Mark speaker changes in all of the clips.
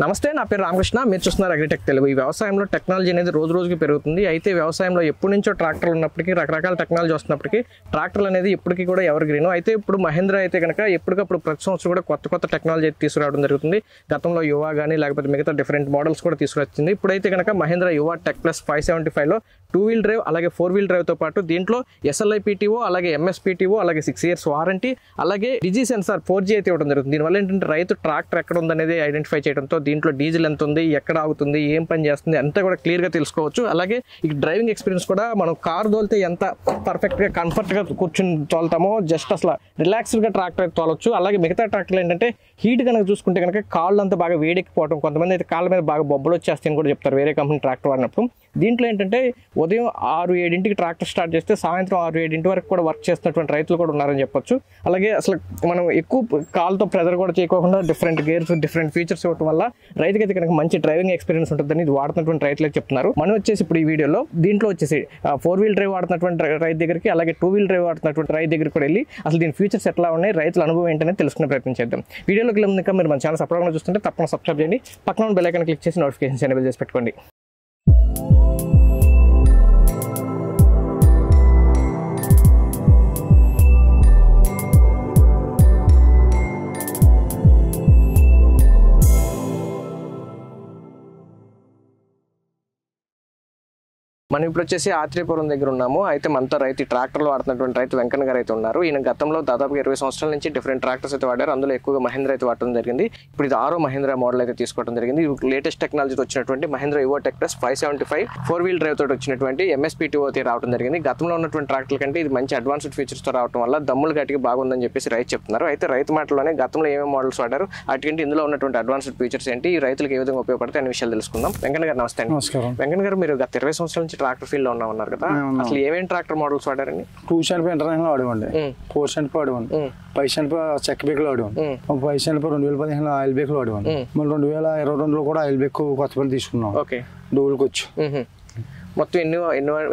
Speaker 1: నమస్తే, నా పేరు రామకృష్ణ. మీరు చూస్తున్నారు అగ్రిటెక్ తెలుగు. ఈ వ్యవసాయంలో టెక్నాలజీ అనేది రోజు రోజుకి పెరుగుతుంది. అయితే వ్యవసాయంలో ఎప్పటి నుంచో ట్రాక్టర్లు ఉన్నప్పటికీ, రకరకాల టెక్నాలజీ వస్తున్నప్పటికీ ట్రాక్టర్లు అనేది ఇప్పటికీ కూడా ఎవర్ గ్రీన్. అయితే ఇప్పుడు మహేంద్ర అయితే కనుక ఎప్పటికప్పుడు ప్రతి సంవత్సరం కూడా కొత్త టెక్నాలజీ అయితే తీసుకురావడం జరుగుతుంది. గతంలో యువ కానీ లేకపోతే మిగతా డిఫరెంట్ మోడల్స్ కూడా తీసుకొచ్చింది. ఇప్పుడైతే కనుక మహేంద్ర యువ టెక్ ప్లస్ 575లో 2 వీల్ డ్రైవ్ అలాగే 4 వీల్ డ్రైవ్తో పాటు దీంట్లో SLI-PTO అలాగే MS-PTO అలాగే 6 years వారంటీ అలాగే డిజీ సెన్సార్ 4G అయితే ఇవ్వడం జరుగుతుంది. దీనివల్ల ఏంటంటే రైతు ట్రాక్టర్ ఎక్కడ ఉందనేది ఐడెంటిఫై చేయడంతో దీంట్లో డీజిల్ ఎంత ఉంది, ఎక్కడ ఆగుతుంది, ఏం పని చేస్తుంది అంతా కూడా క్లియర్గా తెలుసుకోవచ్చు. అలాగే ఈ డ్రైవింగ్ ఎక్స్పీరియన్స్ కూడా మనం కారు తోలితే ఎంత పర్ఫెక్ట్గా కంఫర్ట్గా కూర్చుని తోలుతామో జస్ట్ అసలు రిలాక్స్డ్గా ట్రాక్టర్ అయితే తోలొచ్చు. అలాగే మిగతా ట్రాక్టర్లు ఏంటంటే హీట్ కనుక చూసుకుంటే కనుక కాళ్ళు అంతా బాగా వేడెక్కిపోవడం, కొంతమంది అయితే కాళ్ళ మీద బాగా బొబ్బలు వచ్చేస్తాయని కూడా చెప్తారు వేరే కంపెనీ ట్రాక్టర్ వాడినప్పుడు. దీంట్లో ఏంటంటే ఉదయం 6-7 ట్రాక్టర్ స్టార్ట్ చేస్తే సాయంత్రం 6-7 వరకు కూడా వర్క్ చేస్తున్నటువంటి రైతులు కూడా ఉన్నారని చెప్పొచ్చు. అలాగే అసలు మనం ఎక్కువ కాల్తో ప్రెజర్ కూడా చేయకుండా డిఫరెంట్ గేర్స్, డిఫరెంట్ ఫీచర్స్ ఇవ్వడం వల్ల రైతుకైతే కనుక మంచి డ్రైవింగ్ ఎక్స్పీరియన్స్ ఉంటుందని ఇది వాడుతున్నటువంటి రైతులకు చెప్తున్నారు. మనం వచ్చేసి ఇప్పుడు ఈ వీడియోలో దీంట్లో వచ్చేసి 4 వీల్ డ్రైవ్ వాడుతున్నటువంటి రైతు దగ్గరికి అలాగే 2 వీల్ డ్రైవ్ వాడుతున్నటువంటి రైతు దగ్గరికి కూడా వెళ్ళి అసలు దీని ఫీచర్స్ ఎట్లా ఉన్నాయి, రైతుల అనుభవం ఏంటనే తెలుసుకునే ప్రయత్నం చేద్దాం. వీడియోలోకి వెళ్ళాక మీరు మన ఛానల్ సబ్స్క్రైబ్ చూస్తుంటే తప్పకుండా సబ్స్క్రైబ్ చేయండి. పక్కన ఉన్న బెల్ ఐకాన్ క్లిక్ చేసి నోటిఫికేషన్స్ ఎనేబుల్ చేసి పెట్టుకోండి. మనం ఇప్పుడు వచ్చేసి ఆత్రేయపురం దగ్గర ఉన్నాము. అయితే మనతో రైతు ట్రాక్టర్లు వాడుతున్నటువంటి రైతు వెంకన్న గారు అయితే ఉన్నారు. ఈయన గతంలో దాదాపుగా 20 సంవత్సరాల నుంచి డిఫరెంట్ ట్రాక్టర్స్ అయితే వాడారు. అందులో ఎక్కువగా మహేంద్ర అయితే వాడటం జరిగింది. ఇప్పుడు ఇది 6వ మహేంద్ర మోడల్ అయితే తీసుకోవడం జరిగింది. లేటెస్ట్ టెక్నాలజీతో వచ్చినటువంటి మహేంద్ర యువ టెక్ ప్లస్ 575 4 వీల్ డ్రైవ్ తోటి వచ్చినటువంటి MS-PTO అయితే రావడం జరిగింది. గతంలో ఉన్నటువంటి ట్రాక్టర్ల కంటే ఇది మంచి అడ్వాన్స్డ్ ఫీచర్స్ తో రావడం వల్ల దమ్ములు గట్టిగా బాగుందని చెప్పేసి రైతు చెప్తున్నారు. అయితే రైతు మాటలోనే గతంలో ఏమేమి మోడల్స్ వాడారు, వాటికంటే ఇందులో ఉన్నటువంటి అడ్వాన్స్డ్ ఫీచర్స్ ఏంటి, ఈ రైతులకు ఏ విధంగా ఉపయోగపడతాయి అనే విషయాలు తెలుసుకుందాం. వెంకన్న గారు నమస్తే.
Speaker 2: నమస్కారం.
Speaker 1: వెంకన్న గారు, మీరు గత 20 సంవత్సరాల నుంచి ట్రాక్టర్ ఫీల్డ్ లో ఉన్నారు కదా, అసలు ఏమేమి ట్రాక్టర్ మోడల్స్ వాడారండి?
Speaker 2: 2 ఇంటర్నేషనల్ వాడేవండి, 4 వాడేవాడి, 5 చెక్ బేక్లు వాడేవాడి, 5 2015 ఆయిల్ బేక్లు వాడేవాడి, మళ్ళీ 2022లో కూడా ఆయిల్ బేక్ కొత్త పని తీసుకున్నాం.
Speaker 1: ఓకే,
Speaker 2: డోల్కి వచ్చి
Speaker 1: మొత్తం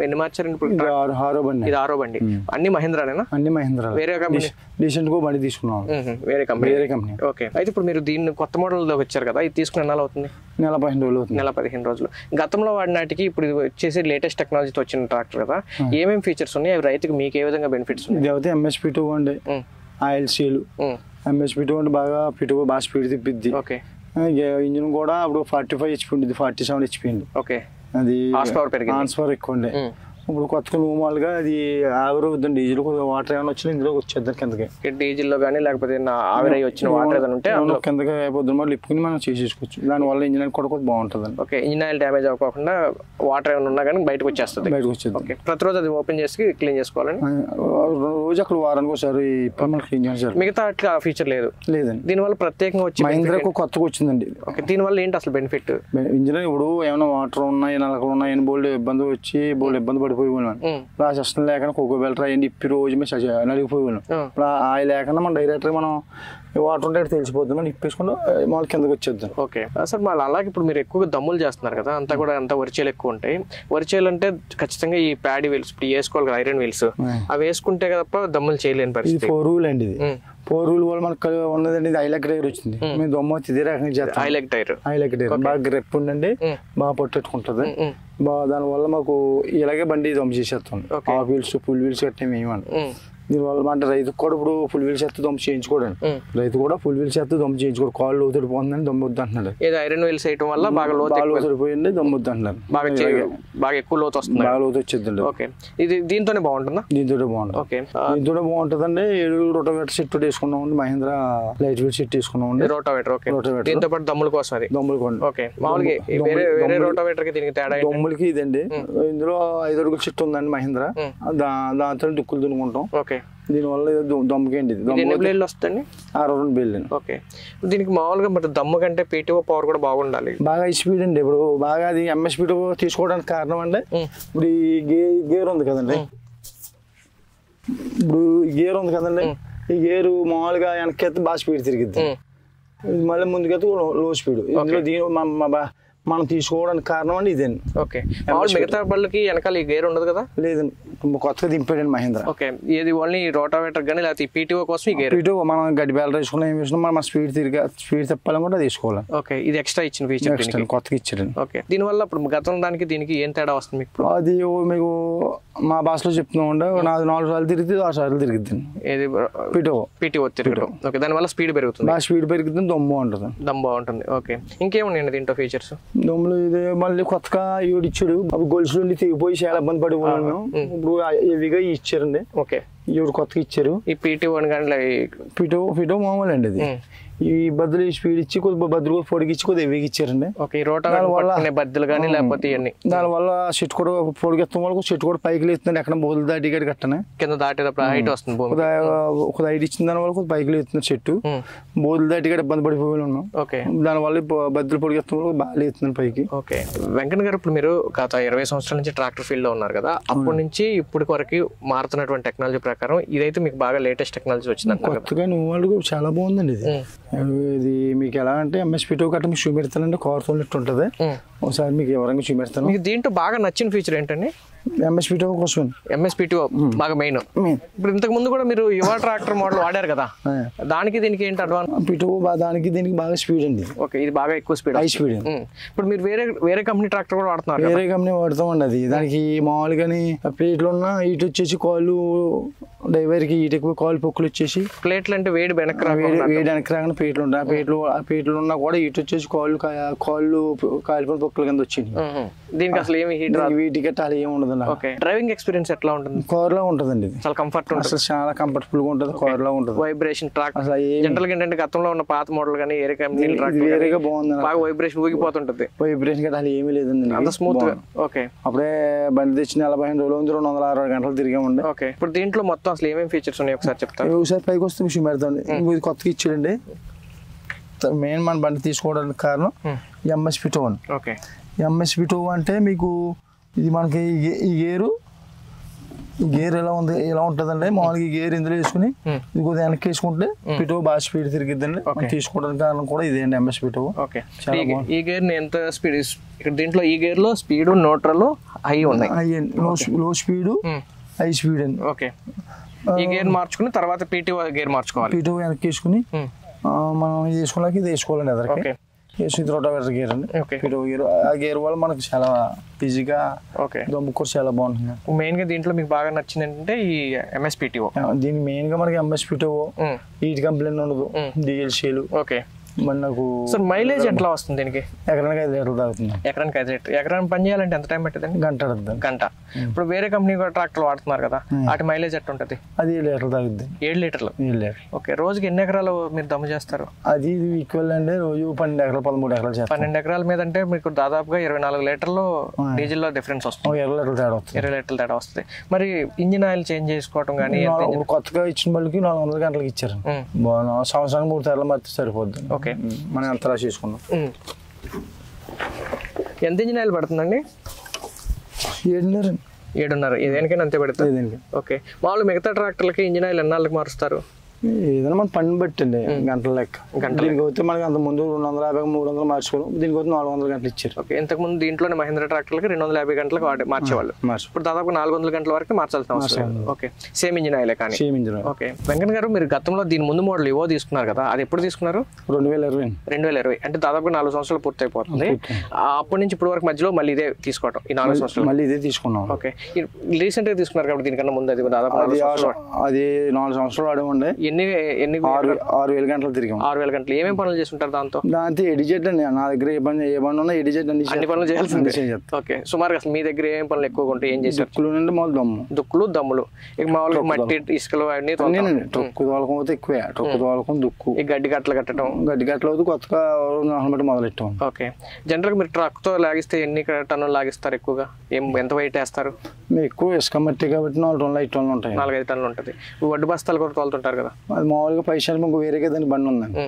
Speaker 1: ఎన్ని మార్చారండి? ఇది 6వ బండి. అన్ని మహేంద్రానేనా?
Speaker 2: అన్ని మహేంద్ర.
Speaker 1: వేరే కంపెనీ
Speaker 2: డీసెంట్ గా బండి తీసుకున్నాం,
Speaker 1: వేరే కంపెనీ. ఓకే, అయితే ఇప్పుడు మీరు దీన్ని కొత్త మోడల్ లో వచ్చారు కదా, ఇది తీసుకుని ఎన్నాళ్ళు అవుతుంది?
Speaker 2: నెల 15 రోజులు అవుతుంది.
Speaker 1: నెల 15 రోజులు. గతంలో వాడినాటికి ఇప్పుడు ఇది వచ్చేసి లేటెస్ట్ టెక్నాలజీతో వచ్చిన ట్రాక్టర్ కదా, ఏమేమి ఫీచర్స్ ఉన్నాయి, అవి రైతుకి మీకు ఏ విధంగా బెనిఫిట్స్ ఉన్నాయి?
Speaker 2: ఇది అయితే MS-PTO అండి, ఆయిల్ సీల్. MS-PTO అంటే బాగా పిటుకు బాగా స్పీడ్ తిప్పిద్ది.
Speaker 1: ఓకే,
Speaker 2: ఇంజిన్ కూడా ఇప్పుడు 45 HP ఉంటుంది, 47 HP ఉంది.
Speaker 1: ఓకే,
Speaker 2: అది
Speaker 1: హార్స్ పవర్
Speaker 2: ఎక్కువ ఉండే. ఇప్పుడు కొత్తగా నూమాలుగా అది ఆవిరి అవుతుంది. డీజిల్ వాటర్ ఏమైనా వచ్చినా ఇందులో వచ్చేద్దాం కిందకి.
Speaker 1: డీజిల్ లో కానీ లేకపోతే ఆవిరి వచ్చిన వాటర్ ఏదైనా ఉంటే
Speaker 2: కిందకి పొద్దున మళ్ళీ లిప్పుకుని మనం చేసేసుకోవచ్చు. దానివల్ల ఇంజిన్ కూడా కొంచెం బాగుంటుంది.
Speaker 1: ఓకే, ఇంజిన్ ఆయిల్ డ్యామేజ్ అవ్వకుండా వాటర్ ఏమైనా ఉన్నా కానీ బయటకు వచ్చేస్తుంది. ఓకే, ప్రతిరోజు అది ఓపెన్ చేసి క్లీన్ చేసుకోవాలండి.
Speaker 2: రోజు అక్కడ వారానికి ఒకసారి క్లీన్ చేయాలి.
Speaker 1: మిగతా అట్లా ఫీచర్ లేదండి. దీనివల్ల ప్రత్యేకంగా వచ్చి
Speaker 2: మహేంద్రకు కొత్తగా వచ్చిందండి.
Speaker 1: ఓకే, దీనివల్ల ఏంటి అసలు బెనిఫిట్?
Speaker 2: ఇంజిన్ ఇప్పుడు ఏమైనా వాటర్ ఉన్నాయి, నలకలు ఉన్నాయి, బోల్డ్ ఇబ్బంది వచ్చి బోల్డ్ ఇబ్బంది పడిపోయి సిస్టమ్ లేకుండా కోకో బెల్టర్ అయ్యింది ఇప్పి రోజు మేము నలిగిపోయి ఉన్నాం. ఇప్పుడు ఆయిల్ లేకుండా మనం డైరెక్ట్గా మనం వాటర్ ఉంటే తెలిసిపోతుంది, మనం ఇప్పేసుకుంటే మళ్ళీ కిందకి వచ్చేద్దాం.
Speaker 1: ఓకే సార్, మళ్ళీ అలాగే ఇప్పుడు మీరు ఎక్కువగా దమ్ములు చేస్తున్నారు కదా, అంతా కూడా అంతా వరిచేలు ఎక్కువ ఉంటాయి. వరిచేలు అంటే ఖచ్చితంగా ఈ ప్యాడీ వీల్స్ ఇప్పుడు వేసుకోవాలి కదా, ఐరన్ వీల్స్, అవి వేసుకుంటే కదా దమ్ములు చేయలేని పరిస్థితి.
Speaker 2: 4 వీల్ అండి, ఇది 4 వీల్ వల్ల మనకు ఉన్నదండి. ఇది ఐలెక్ టైర్ వచ్చింది. మేము దమ్ము ఇదే రకంగా చేస్తాం. ఐలెక్ టైర్ బాగా గ్రిప్ ఉండండి, బాగా పట్టెట్టుకుంటుంది. దానివల్ల మాకు ఇలాగే బండి దమ్ము చేసేస్తాం. హాఫ్ వీల్స్ ఫుల్ వీల్స్ కట్టే మేమండి. దీనివల్ల అంటే రైతుకు కూడా ఇప్పుడు ఫుల్ వీల్స్ ఎత్తే దమ్ము చేయించుకోవడం, రైతు కూడా ఫుల్ వీల్స్ ఎత్తే దమ్ము చేయించుకోవడం. కాళ్ళు లోతుడి పోతుందని దమ్ము వద్దు అంటున్నాడు.
Speaker 1: ఐరన్ వీల్స్ వేయడం వల్ల బాగా
Speaker 2: లోతుడిపోయింది, దమ్ము వద్దు అంటున్నారు.
Speaker 1: బాగా ఎక్కువ లోతు వస్తుంది,
Speaker 2: బాగా లోతు వచ్చేద్దండి.
Speaker 1: ఓకే, ఇది దీంతోనే బాగుంటుందా?
Speaker 2: దీంతో బాగుంటుంది.
Speaker 1: ఓకే,
Speaker 2: దీంతో బాగుంటుందండి. 7 రోటోవేటర్ సెట్ తీసుకున్నాం, మహేంద్ర లైట్ వీల్ సెట్ తీసుకున్నాం.
Speaker 1: రోటోవేటర్. ఓకే, దీంతో పాటు దమ్ముల కోసం అది దమ్ములు. ఓకే, మామూలుగా వేరే రోటోవేటర్ కి దీనికి తేడా?
Speaker 2: దమ్ములకి ఇదండి. ఇందులో 5 అడుగుల సెట్ ఉందండి మహేంద్ర, దాంతో దుక్కులు దున్నుకుంటాం.
Speaker 1: ఓకే,
Speaker 2: దీనివల్ల దమ్ముకేంటి
Speaker 1: వస్తుంది
Speaker 2: 62 బేళ్ళు.
Speaker 1: ఓకే, దీనికి మామూలుగా మరి దమ్ము కంటే PTO పవర్ కూడా బాగుండాలి,
Speaker 2: బాగా స్పీడ్ అండి. ఇప్పుడు బాగా అది MS-PTO తీసుకోవడానికి కారణం అంటే ఇప్పుడు ఈ గేర్ ఉంది కదండి, ఈ గేరు మామూలుగా వెనక్కి బాగా స్పీడ్ తిరిగిద్ది, మళ్ళీ ముందుకైతే లో స్పీడ్. ఇందులో దీని మనం తీసుకోవడానికి కారణం అండి ఇదేండి.
Speaker 1: ఓకే, మిగతా బళ్ళకి వెనకాల ఈ గేర్ ఉండదు కదా?
Speaker 2: లేదండి, కొత్తగా దింపాడండి మహేంద్ర.
Speaker 1: ఓకే, ఇది ఓన్లీ రోటావేటర్ కానీ లేకపోతే పీటీఓ కోసం ఈ గేర్?
Speaker 2: పీటీఓ మనం గడ్డి బేల వేసుకున్నా ఏం వేసుకున్నా మనం స్పీడ్ తిప్పాలని కూడా తీసుకోవాలి.
Speaker 1: ఓకే, ఇది ఎక్స్ట్రా ఇచ్చిన ఫీచర్
Speaker 2: కొత్తగా ఇచ్చాడండి.
Speaker 1: ఓకే, దీనివల్ల ఇప్పుడు గతం దానికి దీనికి ఏం తేడా వస్తుంది మీకు?
Speaker 2: అది మీకు మా భాషలో చెప్తున్నాం, నాది 4 సార్లు తిరిగితే 6 సార్లు తిరుగుతుంది.
Speaker 1: ఏది పీటీఓ తిరగడం. ఓకే, దానివల్ల స్పీడ్ పెరుగుతుంది.
Speaker 2: బాగా స్పీడ్ పెరుగుతుంది, దమ్ బాగుంటుంది.
Speaker 1: ఓకే, ఇంకేమున్నాయండి దీంట్లో ఫీచర్స్?
Speaker 2: దమ్ములు ఇదే మళ్ళీ కొత్తగా ఈవిడిచ్చాడు. అప్పుడు గొలుసు నుండి తెగిపోయి చాలా ఇబ్బంది పడిపోయాను మేము. ఇప్పుడు హెవీగా ఇచ్చారండి.
Speaker 1: ఓకే,
Speaker 2: ఈవిడ కొత్తగా ఇచ్చారు.
Speaker 1: ఈ పీటీఓ కానీ
Speaker 2: పీటో మామూలు అండి అది. ఈ బద్దులు స్పీడ్ ఇచ్చి కొద్దిగా బద్దులు కూడా పొడిగిచ్చి కొద్దిగా హెవీగా ఇచ్చారండి.
Speaker 1: బద్దులు కానీ లేకపోతే ఇవన్నీ
Speaker 2: దానివల్ల చెట్టు కూడా పొడిగెత్తం వల్ల చెట్టు కూడా పైకి లేస్తుంది. ఎక్కడ బోధులు దాటి కట్టనే
Speaker 1: కింద దాటేటప్పుడు హైట్ వస్తుంది.
Speaker 2: ఒక హైట్ ఇచ్చిన దాని వల్ల పైకి లేస్తుంది చెట్టు. బోధులు దాటి ఇబ్బంది పడిపోయి ఉన్నాం.
Speaker 1: ఓకే,
Speaker 2: దానివల్ల బద్దులు పొడిగెత్తం వల్ల బాగా లేస్తుంది పైకి.
Speaker 1: ఓకే, వెంకన్న గారు ఇప్పుడు మీరు గత 20 సంవత్సరాల నుంచి ట్రాక్టర్ ఫీల్డ్ లో ఉన్నారు కదా, అప్పటి నుంచి ఇప్పటి వరకు మారుతున్నటువంటి టెక్నాలజీ ప్రకారం ఇదైతే మీకు బాగా లేటెస్ట్ టెక్నాలజీ వచ్చింది.
Speaker 2: కొత్తగా వాళ్ళు చాలా బాగుందండి ఇది. ఇది మీకు ఎలా అంటే ఎంఎస్పీటో గట్రా మీకు చూపెడతానండి. కార్ తోలినట్టు ఉంటుంది. ఒకసారి మీకు ఎవరైనా చూపెడతాను.
Speaker 1: మీకు దీంట్లో బాగా నచ్చిన ఫీచర్ ఏంటండి?
Speaker 2: ఎంఎస్పీటో కోసం
Speaker 1: ఎంఎస్పీటీఓ బాగా మెయిన్. ఇప్పుడు ఇంతకు ముందు కూడా మీరు యువ ట్రాక్టర్ మోడల్ వాడారు కదా, దానికి దీనికి ఏంటి అడ్వాన్స్?
Speaker 2: పీటో దానికి దీనికి బాగా స్పీడ్ అండి.
Speaker 1: ఓకే, ఇది బాగా ఎక్కువ స్పీడ్,
Speaker 2: హై స్పీడ్.
Speaker 1: ఇప్పుడు మీరు వేరే కంపెనీ ట్రాక్టర్ కూడా వాడుతున్నారు?
Speaker 2: వేరే కంపెనీ వాడతామండి. అది దానికి మామూలుగాని ప్లేట్లు ఉన్న ఇటు వచ్చేసి కాళ్ళు డ్రైవర్ కి ఇటు ఎక్కువ కాలు పొక్కులు వచ్చేసి
Speaker 1: ప్లేట్లు అంటే వేడి వెనక్కి
Speaker 2: రాకుండా ప్లేట్లు ఉంటాయి. ప్లేట్లు ఉన్నా కూడా ఇటు వచ్చేసి కాళ్ళు కాలిపోయిన పొక్కుల కింద వచ్చింది.
Speaker 1: దీనికి అసలు ఏమి హీట్
Speaker 2: వీటి గట్ట అలా ఏమి ఉండదు.
Speaker 1: డ్రైవింగ్ ఎక్స్పీరియన్స్ ఎట్లా ఉంటుంది?
Speaker 2: కార్ లో ఉంటదండి.
Speaker 1: చాలా కంఫర్ట్
Speaker 2: అసలు చాలా కంఫర్టబుల్ గా ఉంటుంది. కార్ లో ఉంటుంది.
Speaker 1: వైబ్రేషన్ ట్రాక్ జనరల్ గా ఏంటంటే గతంలో ఉన్న పాత మోడల్ కానీ వేరే కంపెనీ
Speaker 2: వేరేగా బాగుంది.
Speaker 1: బాగా వైబ్రేషన్ ఊగిపోతుంటది.
Speaker 2: వైబ్రేషన్ గట్ట అలా ఏమీ లేదండి,
Speaker 1: అంత స్మూత్ గా. ఓకే,
Speaker 2: అప్పుడే బండి తెచ్చి 45 రోజులు 260 గంటలు తిరిగామండి.
Speaker 1: ఓకే, ఇప్పుడు దీంట్లో మొత్తం అసలు ఏమేమి ఫీచర్స్ ఉన్నాయి ఒకసారి చెప్తాను.
Speaker 2: ఒకసారి పైకి వస్తే విషయం పెడతాండి. ఇది కొత్తగా ఇచ్చాడండి. మెయిన్ మన బండి తీసుకోవడానికి కారణం ఎంఎస్పీటో.
Speaker 1: ఓకే,
Speaker 2: ఎంఎస్పీటో అంటే మీకు ఇది మనకి ఈ గేర్ ఎలా ఉంటుందండి. మామూలుగా ఈ గేర్ ఇందులో వేసుకుని ఇది కొద్దిగా వెనక్కి వేసుకుంటే పిటో బాగా స్పీడ్ తిరిగిద్దండి. తీసుకోవడానికి కారణం కూడా ఇదేండి ఎంఎస్పీటో.
Speaker 1: ఓకే, ఈ గేర్ ఎంత స్పీడ్? ఇక్కడ దీంట్లో ఈ గేర్ లో స్పీడ్ న్యూట్రల్ హై ఉన్నాయి.
Speaker 2: లో స్పీడ్ హై స్పీడ్ అండి.
Speaker 1: ఓకే, ఈ గేర్ మార్చుకుని తర్వాత పీటీఓ గేర్ మార్చుకోవాలి.
Speaker 2: పీటీఓ వెనక్కి వేసుకుని మనం వేసుకోవడానికి ఇది వేసుకోవాలండి. ఎదరికి వేసి రోటావేటర్ గేర్ అండి. PTO gear. ఆ గేర్ వల్ల మనకు చాలా ఈజీగా దమ్ము కూడా చాలా బాగుంటుంది.
Speaker 1: మెయిన్ గా దీంట్లో మీకు బాగా నచ్చింది ఏంటంటే ఈ ఎంఎస్పీటీఓ.
Speaker 2: దీనికి మెయిన్ గా మనకి ఎంఎస్పీటీఓ హీట్ కంప్లైంట్ ఉండదు. డిఎల్సీలు.
Speaker 1: ఓకే,
Speaker 2: మనకు
Speaker 1: సార్ మైలేజ్ ఎట్లా వస్తుంది దీనికి?
Speaker 2: ఎకరానికి 5 లీటర్లు తాగుతుంది.
Speaker 1: ఎకరానికి 5 లీటర్. ఎకరానికి పని చేయాలంటే ఎంత టైం పట్టిందండి?
Speaker 2: గంట.
Speaker 1: ఇప్పుడు వేరే కంపెనీ కూడా ట్రాక్టర్ వాడుతున్నారు కదా, వాటి మైలేజ్ ఎట్లా ఉంటుంది?
Speaker 2: అది 7 లీటర్లు తాగుద్ది.
Speaker 1: 7 లీటర్లు. ఓకే, రోజుకి ఎన్ని ఎకరాలు మీరు దమ్ము చేస్తారు?
Speaker 2: అది ఈక్వల్ అండి. రోజు 12 ఎకరాలు 13 ఎకరాలు చేస్తారు.
Speaker 1: 12 ఎకరాల మీద అంటే మీకు దాదాపుగా 24 లీటర్లు డీజిల్ లో డిఫరెన్స్ వస్తుంది.
Speaker 2: 20 లీటర్లు తేడా వస్తుంది.
Speaker 1: 20 లీటర్లు తేడా వస్తుంది. మరి ఇంజిన్ ఆయిల్ చేంజ్ చేసుకోవడం కానీ
Speaker 2: కొత్తగా ఇచ్చిన వాళ్ళకి 400 గంటలకు ఇచ్చారు. సంవత్సరానికి 3 సార్లు మర్చి సరిపోద్ది.
Speaker 1: ఓకే,
Speaker 2: మనం అంతలా చేసుకున్నాం.
Speaker 1: ఎంత ఇంజిన్ ఆయిల్ పడుతుందండి? 7.5. దేనికైనా అంతే పడుతుంది. ఓకే, మామూలు మిగతా ట్రాక్టర్లకి ఇంజిన్ ఆయిల్ ఎన్నాళ్ళకి మారుస్తారు?
Speaker 2: ఏదైనా మన పని బట్టి అండి. గంటల లెక్క. దీనికి అయితే మనకి అంత ముందు 250 300 మార్చుకోవాలి. దీనికి అయితే 400 గంటలు ఇచ్చారు.
Speaker 1: ఓకే, ఇంతకు ముందు దీంట్లోనే మహేంద్ర ట్రాక్టర్లకి 250 గంటలకు మార్చేవాళ్ళు. ఇప్పుడు దాదాపు 400 గంటల వరకు మార్చాల్సిన అవసరం. ఓకే, సేమ్ ఇంజిన్ ఆయిల్ కానీ. ఓకే, వెంకన్న గారు మీరు గతంలో దీని ముందు మోడల్ ఇవో తీసుకున్నారు కదా, అది ఎప్పుడు తీసుకున్నారు? 2020. అంటే దాదాపు 4 సంవత్సరాలు పూర్తి అయిపోతుంది. అప్పటి నుంచి ఇప్పటి వరకు మధ్యలో మళ్ళీ ఇదే తీసుకోవటం. ఈ 4 సంవత్సరాలు
Speaker 2: మళ్ళీ ఇదే తీసుకున్నాం.
Speaker 1: ఓకే, రీసెంట్ గా తీసుకున్నారు కాబట్టి దీనికన్నా ముందు అది దాదాపు
Speaker 2: 4 సంవత్సరాలు వాడమండి.
Speaker 1: ఎన్ని
Speaker 2: 6,000 గంటలు తిరిగాం.
Speaker 1: 6,000 గంటలు. ఏమేమి పనులు చేస్తుంటారు దాంతో?
Speaker 2: ఎడిజెట్ అండి. నా దగ్గర ఏ బండి ఉన్నా ఎడిజెట్
Speaker 1: అన్ని పనులు చేయాల్సిందే. ఓకే, సుమారుగా అసలు మీ దగ్గర ఏమేమి పనులు ఎక్కువగా ఉంటాయి? ఏం చేస్తారు? దుక్కులు దమ్ములు. ఇక మామూలుగా మట్టి ఇసుకలు అవన్నీ
Speaker 2: తొక్కు తోలకపోతే ఎక్కువే. తొక్కు తోలకం దుక్కు.
Speaker 1: ఈ గడ్డి గట్టలు కట్టడం.
Speaker 2: గడ్డి గట్టలు అవుతుంది. కొత్తగా బట్టి మొదలెట్టాం.
Speaker 1: ఓకే, జనరల్ గా మీరు ట్రక్ తో లాగిస్తే ఎన్ని టన్నులు లాగిస్తారు? ఎక్కువగా ఎంత వెయిట్ వేస్తారు?
Speaker 2: మేము ఎక్కువ ఇసుక మట్టి కాబట్టి 4 టన్నులు 5 టన్నులు ఉంటాయి.
Speaker 1: 4-5 టన్నులు ఉంటుంది. వడ్డు బస్తాలు కూడా తోలుతుంటారు కదా?
Speaker 2: అది మామూలుగా పైసలు మాకు వేరేగా దాని బండి ఉందండి.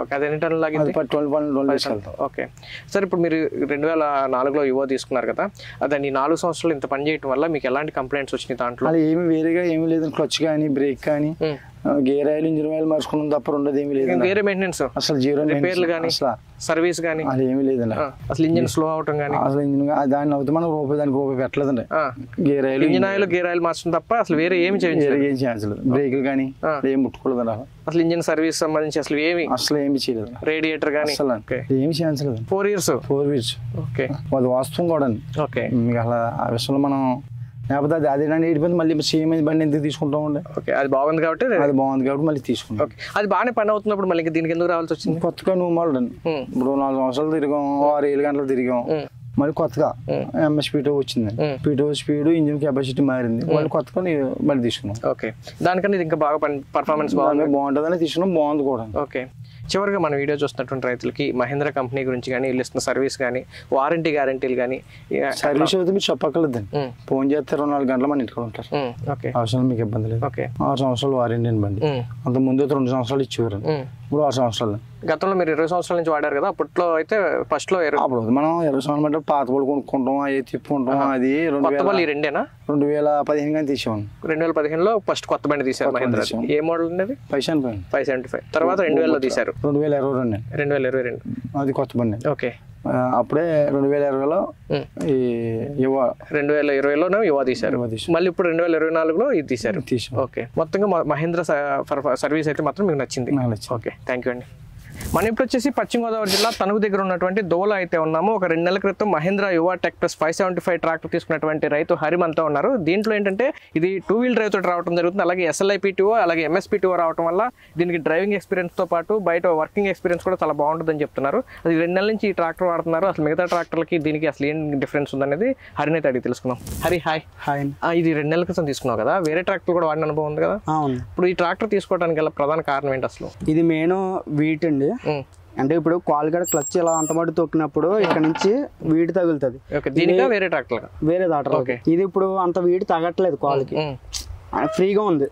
Speaker 1: ఓకే, అది ఎన్ని టన్నులు లాగింది?
Speaker 2: 12
Speaker 1: ఓకే, సార్ ఇప్పుడు మీరు 2004లో యువో తీసుకున్నారు కదా, దాన్ని 4 సంవత్సరాలు ఇంత పని చేయడం వల్ల మీకు ఎలాంటి కంప్లైంట్స్ వచ్చినాయి దాంట్లో?
Speaker 2: అది ఏమి వేరేగా ఏమి లేదు. క్లచ్ కానీ బ్రేక్ కానీ గేర్ ఆయిల్ ఇంజిన్ ఆయిల్ మార్చుకున్నాం తప్ప ఉండదు ఏమి లేదు.
Speaker 1: వేరే మెయింటెనెన్స్
Speaker 2: అసలు జీరో
Speaker 1: రిపేర్లు కానీ సర్వీస్ కానీ
Speaker 2: అది ఏమీ లేదండి.
Speaker 1: అసలు ఇంజిన్ స్లో అవటం కానీ
Speaker 2: అసలు ఇంజిన్ దాన్ని అవుతే మనం దానికి రూపాయి పెట్టలేదండి. Gear oil
Speaker 1: engine oil gear oil మార్చడం తప్ప అసలు వేరే ఏమి
Speaker 2: చేయించలేదు. బ్రేకులు కానీ ఏం ముట్టుకోలేదు.
Speaker 1: అసలు ఇంజిన్ సర్వీస్ సంబంధించి అసలు ఏమి
Speaker 2: చేయలేదు.
Speaker 1: రేడియేటర్ కానీ
Speaker 2: అసలు ఏమి చేయించలేదు.
Speaker 1: 4 years.
Speaker 2: ఓకే అది వాస్తవం కూడా అండి.
Speaker 1: ఓకే
Speaker 2: మీకు అసలు ఆ విషయంలో మనం లేకపోతే అది అదేనండి ఏడిపోయింది మళ్ళీ సేమ్ బండి ఎందుకు తీసుకుంటాం అండి.
Speaker 1: ఓకే అది బాగుంది కాబట్టి
Speaker 2: మళ్ళీ తీసుకుంటాం.
Speaker 1: ఓకే అది బాగానే పని అవుతున్నప్పుడు మళ్ళీ దీనికి ఎందుకు రావాల్సి వచ్చింది?
Speaker 2: కొత్తగా నువ్వు మోడల్ అండి. ఇప్పుడు 4 సంవత్సరాలు తిరిగాం, 6-7 గంటలు తిరిగాం. మళ్ళీ కొత్తగా ఎంఎస్ పీటో వచ్చింది. పీటో స్పీడ్ ఇంజిన్ కెపాసిటీ మారింది. మళ్ళీ కొత్తగా మళ్ళీ తీసుకున్నాం.
Speaker 1: ఓకే దానికన్నా ఇది ఇంకా బాగా పర్ఫార్మెన్స్
Speaker 2: బాగుంటుందని తీసుకున్నాం. బాగుంది కూడా.
Speaker 1: ఓకే చివరిగా మన వీడియో చూస్తున్నటువంటి రైతులకి మహేంద్ర కంపెనీ గురించి కానీ వీళ్ళు ఇస్తున్న సర్వీస్ కానీ వారంటీ గ్యారంటీలు కానీ
Speaker 2: సర్వీస్ అయితే మీరు చెప్పక్కర్లేదండి. ఫోన్ చేస్తే 24 గంటలు మన ఇంటికి ఉంటారు.
Speaker 1: ఓకే
Speaker 2: అవసరం మీకు ఇబ్బంది లేదు.
Speaker 1: ఓకే
Speaker 2: 6 సంవత్సరాలు వారంటీ బండి. అంత ముందు 2 సంవత్సరాలు ఇచ్చేవారు. ఇప్పుడు 6 సంవత్సరాలు.
Speaker 1: గతంలో మీరు 20 సంవత్సరాల నుంచి వాడారు కదా, అప్పట్లో అయితే ఫస్ట్ లో
Speaker 2: అప్పుడు మనం 20 సంవత్సరాలు అంటే పాత పళ్ళు కొనుక్కుంటాం, అవి తిప్పుకుంటాం. అది 2015 కానీ తీసాం.
Speaker 1: 2015లో ఫస్ట్ కొత్త బండి తీసారు మహేంద్ర. ఏ మోడల్ ఉండేది? 575. తర్వాత 2000లో తీసారు. 2022
Speaker 2: అది కొత్త బండి.
Speaker 1: ఓకే
Speaker 2: అప్పుడే 2020లో
Speaker 1: 2020లోనే యువ తీశారు. మళ్ళీ ఇప్పుడు 2024లో ఇది తీశారు. ఓకే మొత్తంగా మహేంద్ర సర్వీస్ అయితే మాత్రం మీకు నచ్చింది. ఓకే థ్యాంక్ యూ అండి. మనం ఇప్పుడు వచ్చేసి పశ్చిమ గోదావరి జిల్లా తణుకు దగ్గర ఉన్నటువంటి దోవలో అయితే ఉన్నాము. ఒక 2 నెలల క్రితం మహేంద్ర యువ టెక్ ప్లస్ 575 ట్రాక్టర్ తీసుకున్నటువంటి రైతు హరిమంతా ఉన్నారు. దీంట్లో ఏంటంటే ఇది 2-wheel డ్రైవ్ తోటి రావడం జరుగుతుంది. అలాగే SLIPTO అలాగే MSPTO రావడం వల్ల దీనికి డ్రైవింగ్ ఎక్స్పీరియన్స్తో పాటు బయట వర్కింగ్ ఎక్స్పీరియన్స్ కూడా చాలా బాగుంటుందని చెప్తున్నారు. అది 2 నెలల నుంచి ఈ ట్రాక్టర్ వాడుతున్నారు. అసలు మిగతా ట్రాక్టర్లకి దీనికి అసలు ఏం డిఫరెన్స్ ఉందనేది హరిని అయితే అడిగి తెలుసుకున్నాం. హాయ్. ఇది 2 నెలల క్రితం తీసుకున్నావు కదా, వేరే ట్రాక్టర్ కూడా వాడిన అనుభవం ఉంది కదా? ఇప్పుడు ఈ ట్రాక్టర్ తీసుకోవడానికి గల ప్రధాన కారణం ఏంటి అసలు?
Speaker 3: ఇది మెయిన్ వీట్ అండి. అంటే ఇప్పుడు కాల్ గడ క్లచ్ ఇలా అంత మటు తొక్కినప్పుడు ఇక్కడ నుంచి వీడి తగులుతుంది.
Speaker 1: వేరే ట్రాక్టర్
Speaker 3: ఇది ఇప్పుడు అంత వీడి తగట్లేదు, కాల్కి ఫ్రీగా ఉంది.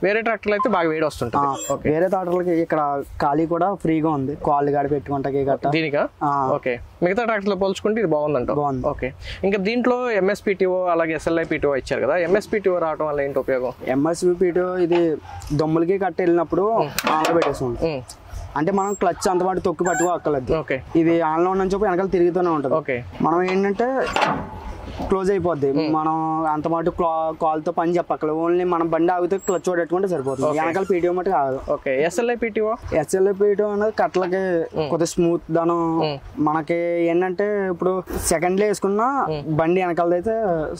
Speaker 1: వేరే ట్రాక్టర్లు అయితే బాగా వేడి వస్తుంటుంది.
Speaker 3: వేరే ట్రాక్టర్లకి ఇక్కడ ఖాళీ కూడా ఫ్రీగా ఉంది, కాళ్ళు గాడి పెట్టుకుంటాకి గట్రా.
Speaker 1: దీనికా? ఓకే మిగతా ట్రాక్టర్లో పోల్చుకుంటే ఇది బాగుందంట.
Speaker 3: బాగుంది.
Speaker 1: ఓకే ఇంకా దీంట్లో MSPTO అలాగే SLIPTO ఇచ్చారు కదా, MSPTO రావడం వల్ల ఏంటి ఉపయోగం?
Speaker 3: MSPTO ఇది దొమ్మలకి కట్టి వెళ్ళినప్పుడు ఆన్లో పెట్టేసుకోండి. అంటే మనం క్లచ్ అంత పాటు తొక్కి పట్టుకోక్కర్లేదు. ఇది ఆన్లో ఉన్న చెప్పి వెనకాల తిరుగుతూనే ఉంటుంది. మనం ఏంటంటే క్లోజ్ అయిపోద్ది. మనం అంత పాటు కాల్తో పని చెప్పక్కర్లేదు. ఓన్లీ మనం బండి ఆగితే క్లచ్ పెట్టుకుంటే సరిపోతుంది. వెనకాల PTO మట్టి కాదు. SLIPTO అనేది కట్లకి కొద్దిగా స్మూత్ దానం. మనకి ఏంటంటే ఇప్పుడు సెకండ్లో వేసుకున్నా బండి వెనకాల అయితే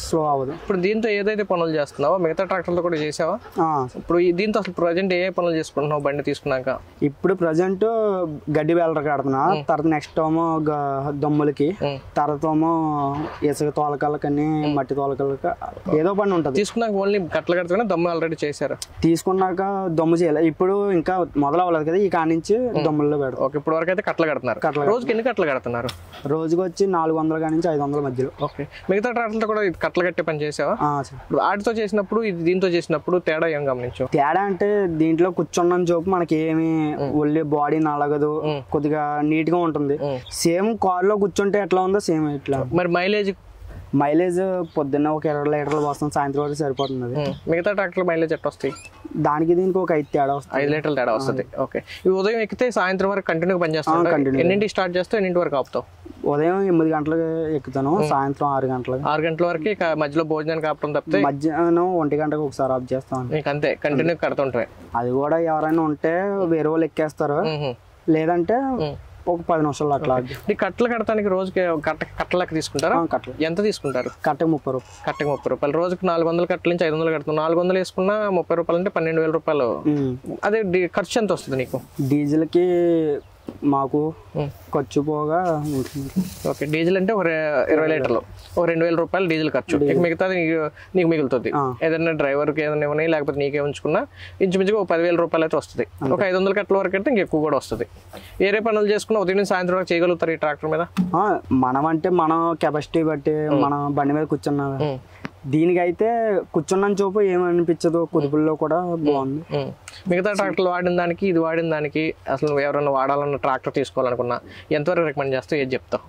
Speaker 3: స్లో అవ్వదు.
Speaker 1: ఇప్పుడు దీంతో ఏదైతే పనులు చేస్తున్నావో మిగతా ట్రాక్టర్తో కూడా చేసావా? ఇప్పుడు దీంతో అసలు ప్రజెంట్ ఏ పనులు చేసుకుంటున్నావు బండి తీసుకున్నాక?
Speaker 3: ఇప్పుడు ప్రజెంట్ గడ్డి వేలర కడుతున్నా, తర్వాత నెక్స్ట్ ఏమో దమ్ములకి, తర్వాత ఏమో ఇసుక తోలక మట్టి తోలకలకి ఏదో పని ఉంటుంది.
Speaker 1: తీసుకున్నాక ఓన్లీ కట్టలు కడుతున్నా, దమ్ము ఆల్రెడీ చేశారు?
Speaker 3: తీసుకున్నాక దమ్ము చేయాలి. ఇప్పుడు ఇంకా మొదలు అవ్వలేదు కదా, ఈ కాడి నుంచి దమ్ముల్లో పెడతాం.
Speaker 1: ఓకే ఇప్పుడు వరకు అయితే కట్టలు కడుతున్నారు. రోజుకి ఎన్ని కట్టలు కడుతున్నారు?
Speaker 3: రోజుకి వచ్చి 400 కాడి నుంచి 500 మధ్యలో.
Speaker 1: ఓకే మిగతా ట్రాక్టర్లతో కూడా కట్టలు కట్టే పని చేసావా? వాటితో చేసినప్పుడు ఇది దీంతో చేసినప్పుడు తేడా ఏం గమనించావు?
Speaker 3: తేడా అంటే దీంట్లో కూర్చున్న చూపు మనకి ఏమి ఒళ్ళే బాడీ నలగదు, కొద్దిగా నీట్ గా ఉంటుంది. సేమ్ కార్ లో కూర్చుంటే ఎట్లా ఉందో సేమ్ ఇట్లా.
Speaker 1: మరి
Speaker 3: మైలేజ్ పొద్దున్న ఒక 20 లీటర్లు వస్తుంది, సాయంత్రం వరకు సరిపోతుంది.
Speaker 1: మిగతా ట్రాక్టర్ మైలేజ్ ఎట్లా వస్తాయి?
Speaker 3: దానికి దీనికి ఒక 5 తేడా వస్తుంది.
Speaker 1: 5 లీటర్ల తేడా వస్తుంది. ఓకే ఈ ఉదయం ఎక్కితే సాయంత్రం వరకు కంటిన్యూగా పనిచేస్తాను. ఎన్నింటికి స్టార్ట్ చేస్తే ఎన్నింటి వరకు ఆపుతావు?
Speaker 3: ఉదయం 8 గంటలకు ఎక్కుతాను, సాయంత్రం 6 గంటలకు.
Speaker 1: 6 గంటల వరకు మధ్యలో భోజనానికి ఆపడం తప్పితే
Speaker 3: మధ్యాహ్నం 1 గంటకు ఒకసారి ఆఫ్ చేస్తాను.
Speaker 1: నీకు అంతే కంటిన్యూ కడుతుంటాయి.
Speaker 3: అది కూడా ఎవరైనా ఉంటే వేరే వాళ్ళు ఎక్కేస్తారు, లేదంటే ఒక 10 నిమిషాలు అట్లా.
Speaker 1: కట్టలు కట్టడానికి రోజుకి కట్టలకి తీసుకుంటారా? ఎంత తీసుకుంటారు?
Speaker 3: కట్టకి 30 రూపాయలు.
Speaker 1: కట్టకి 30 రూపాయలు. రోజుకి 400 కట్టల నుంచి 500 కడతాం. 400 వేసుకున్నా 30 రూపాయలు అంటే 12,000 రూపాయలు. అదే ఖర్చు ఎంత వస్తుంది నీకు?
Speaker 3: డీజిల్ కి మాకు ఖర్చు పోగా.
Speaker 1: ఓకే డీజిల్ అంటే ఒక 20 లీటర్లు, ఒక 2,000 రూపాయలు డీజిల్ ఖర్చు. మిగతాది నీకు మిగులుతుంది. ఏదైనా డ్రైవర్కి ఏదైనా ఇవ్వని లేకపోతే నీకే ఉంచుకున్నా ఇంచుమించుగా ఒక 10,000 రూపాయలు అయితే వస్తుంది. ఒక 500 కట్టల వరకు అయితే ఇంకెక్కువ కూడా వస్తుంది. వేరే పనులు చేసుకున్న ఉదయం నుంచి సాయంత్రం వరకు చేయగలుగుతారు ఈ ట్రాక్టర్ మీద?
Speaker 3: మనం అంటే మనం కెపాసిటీ బట్టి మనం బండి మీద కూర్చున్నా. దీనికైతే కూర్చున్న చూపు ఏమనిపించదు, కుదుపుల్లో కూడా బాగుంది.
Speaker 1: మిగతా ట్రాక్టర్లు వాడిన దానికి ఇది వాడిన దానికి అసలు ఎవరైనా వాడాలన్న ట్రాక్టర్ తీసుకోవాలనుకున్నా ఎంతవరకు రికమెండ్ చేస్తావు, ఏది చెప్తావు?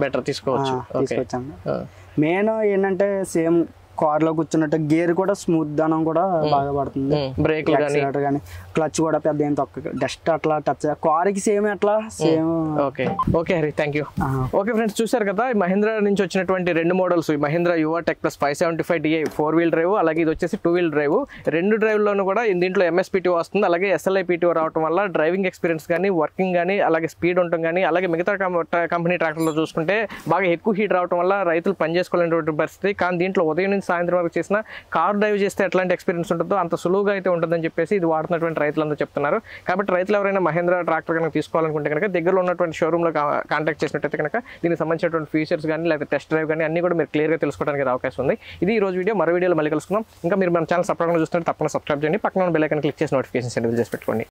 Speaker 3: బెటర్
Speaker 1: తీసుకోవచ్చు.
Speaker 3: తీసుకొచ్చాను. మెయిన్ ఏంటంటే సేమ్ కార్ లో కూర్చున్నట్టు గేర్ కూడా స్మూత్ దనం కూడా బాగా పడుతుంది.
Speaker 1: బ్రేక్
Speaker 3: కానీ క్లచ్ కూడా పెద్ద ఏం తక్కువ జస్ట్ అట్లా టచ్ కార్ కి సేమ్ అట్లా same.
Speaker 1: Okay Hari, thank you. Okay friends, చూసారు కదా మహీంద్రా నుంచి వచ్చినటువంటి రెండు మోడల్స్, మహీంద్రా యువ tech plus 575 DI 4-wheel drive, అలాగే ఇది వచ్చేసి 2-wheel డ్రైవ్. రెండు డ్రైవ్లోనూ కూడా దీంట్లో MSPTO వస్తుంది, అలాగే SLI PTO రావడం వల్ల డ్రైవింగ్ ఎక్స్పీరియన్స్ కానీ, వర్కింగ్ కానీ, అలాగే స్పీడ్ ఉండటం కానీ, అలాగే మిగతా కంపెనీ ట్రాక్టర్లో చూసుకుంటే బాగా ఎక్కువ హీట్ రావడం వల్ల రైతులు పని చేసుకోలేనటువంటి పరిస్థితి. కానీ దీంట్లో ఉదయం నుంచి సాయంత్రం వరకు చేసిన కార్ డ్రైవ్ చేస్తే ఎట్లాంటి ఎక్స్పీరియన్స్ ఉంటుందో అంత సులువుగా అయితే ఉంటుందని చెప్పేసి ఇది వాడుతున్నటువంటి రైతులందరూ చెప్తున్నారు. కాబట్టి రైతులు ఎవరైనా మహీంద్రా ట్రాక్టర్ కనుక తీసుకోవాలనుకుంటే కనుక దగ్గరలో ఉన్నటువంటి షోరూమ్లో కాంటాక్ట్ చేసినట్టయితే కనుక దీనికి సంబంధించినటువంటి ఫీచర్స్ కానీ, లేదా టెస్ట్ డ్రైవ్ కానీ అన్ని కూడా మీరు క్లియర్గా తెలుసుకోవడానికి అవకాశం ఉంది. ఇది ఈ రోజు వీడియో. మరో వీడియోలో మళ్ళీ కలుసుకుందాం. ఇంకా మీరు మన ఛానల్ సబ్స్క్రైబ్ చూస్తుంటే తప్పకుండా సబ్స్క్రైబ్ చేయండి, పక్కన బెల్ ఐకాన్ క్లిక్ చేసి నోటిఫికేషన్స్ ఎనేబుల్ చేసి పెట్టుకోండి.